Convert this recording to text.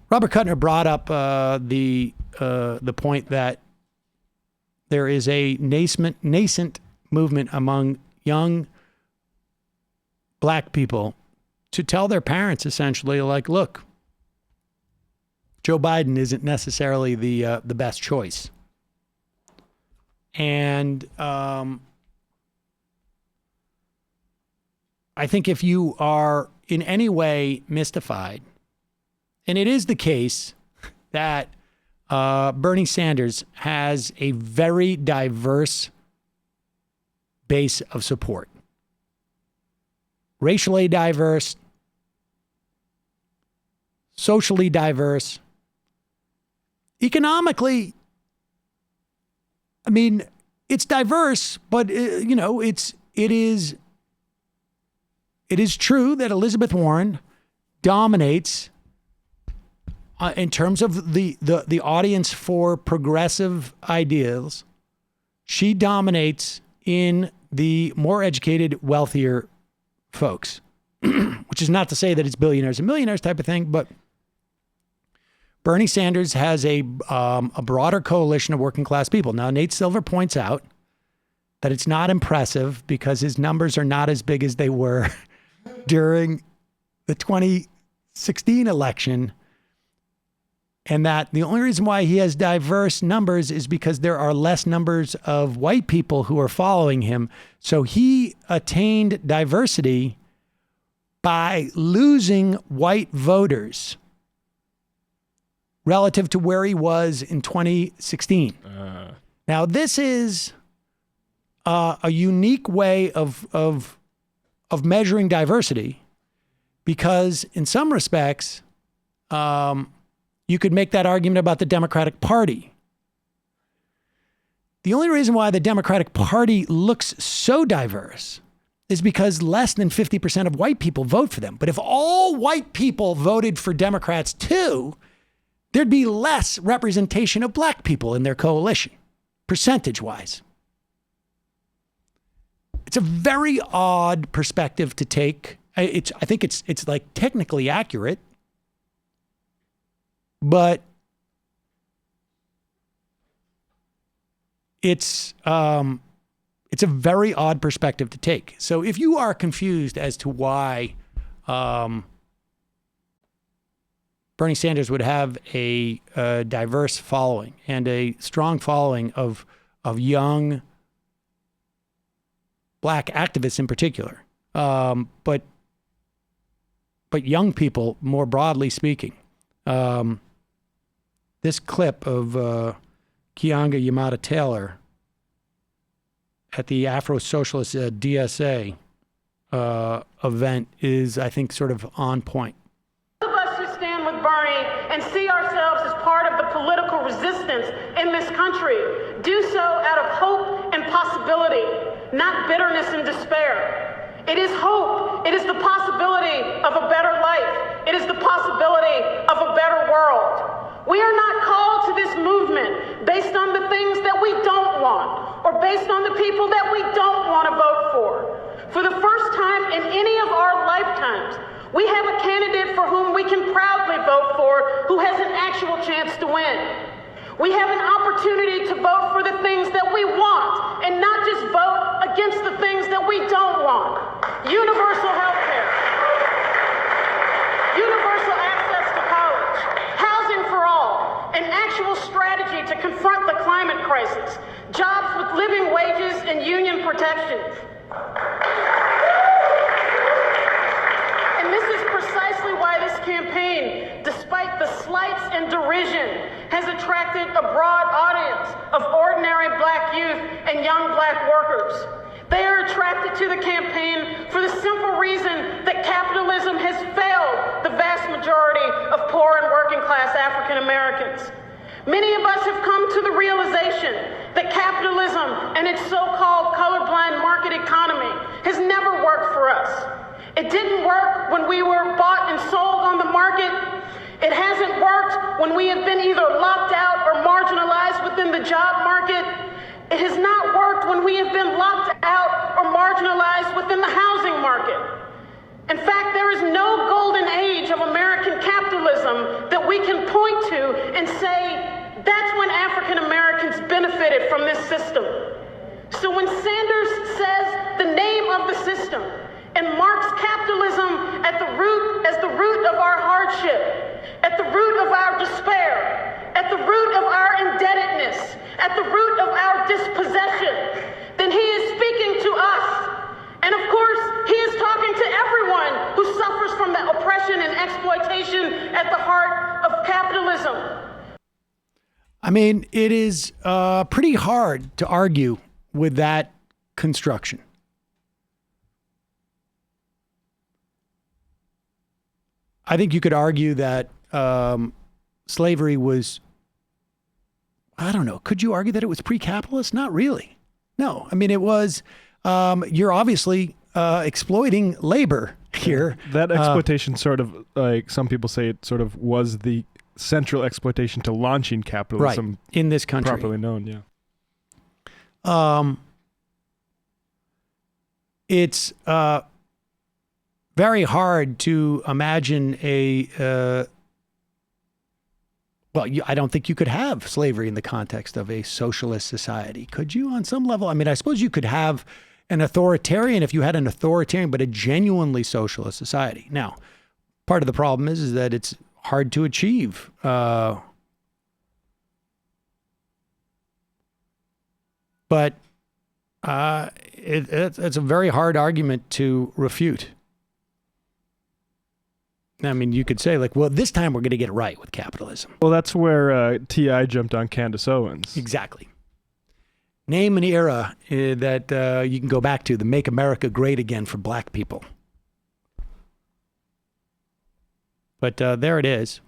Robert Kuttner brought up the point that there is a nascent movement among young black people to tell their parents essentially, like, look, Joe Biden isn't necessarily the best choice. And I think if you are in any way mystified, and it is the case that Bernie Sanders has a very diverse base of support. Racially diverse, socially diverse, economically, I mean, it's diverse, but it is true that Elizabeth Warren dominates in terms of the audience for progressive ideals. She dominates in the more educated, wealthier folks, which is not to say that it's billionaires and millionaires type of thing, but Bernie Sanders has a broader coalition of working class people. Now, Nate Silver points out that it's not impressive because his numbers are not as big as they were during the 2016 election, and that the only reason why he has diverse numbers is because there are less numbers of white people who are following him. So he attained diversity by losing white voters relative to where he was in 2016. Now, this is a unique way of measuring diversity because in some respects, you could make that argument about the Democratic Party. The only reason why the Democratic Party looks so diverse is because less than 50% of white people vote for them. But if all white people voted for Democrats too, there'd be less representation of black people in their coalition, percentage-wise. It's a very odd perspective to take. I think it's like technically accurate, but it's a very odd perspective to take. So if you are confused as to why Bernie Sanders would have a diverse following and a strong following of young black activists in particular, but young people more broadly speaking. This clip of Keeanga-Yamahtta Taylor at the Afro-Socialist DSA event is, I think, sort of on point. Those of us who stand with Bernie and see ourselves as part of the political resistance in this country do so out of hope and possibility, not bitterness and despair. It is hope. It is the possibility of a better life. It is the possibility of a better world. We are not called to this movement based on the things that we don't want or based on the people that we don't want to vote for. For the first time in any of our lifetimes, we have a candidate for whom we can proudly vote for who has an actual chance to win. We have an opportunity to vote for the things that we want and not just vote against the things that we don't want. Universal health care, universal access to college, housing for all, an actual strategy to confront the climate crisis, jobs with living wages and union protections. And this is precisely why this campaign, despite the slights and derision, has attracted a broad audience of ordinary black youth and young black workers. They are attracted to the campaign for the simple reason that capitalism has failed the vast majority of poor and working class African Americans. Many of us have come to the realization that capitalism and its so-called colorblind market economy has never worked for us. It didn't work when we were bought and sold on the market. It hasn't worked when we have been either locked out or marginalized within the job market. It has not worked when we have been locked out or marginalized within the housing market. In fact, there is no golden age of American capitalism that we can to and say that's when African Americans benefited from this system. So when Sanders says the name of the system and marks capitalism as the root of our hardship, at the root of our despair, at the root of our indebtedness, at the root of our dispossession, then he is speaking to us. And of course, he is talking to everyone who suffers from the oppression and exploitation at the heart of capitalism. I mean, it is pretty hard to argue with that construction. I think you could argue that slavery was, I don't know, could you argue that it was pre-capitalist? Not really. No, I mean, it was, you're obviously exploiting labor here. That exploitation sort of, like some people say, it sort of was the central exploitation to launching capitalism. Right, in this country. Properly known, yeah. It's very hard to imagine I don't think you could have slavery in the context of a socialist society. Could you on some level? I mean, I suppose you could have an authoritarian if you had an authoritarian, but a genuinely socialist society. Now, part of the problem is that it's hard to achieve. But it's a very hard argument to refute. I mean, you could say, like, well, this time we're going to get it right with capitalism. Well, that's where T.I. jumped on Candace Owens. Exactly. Name an era that you can go back to Make America Great Again for black people. But there it is.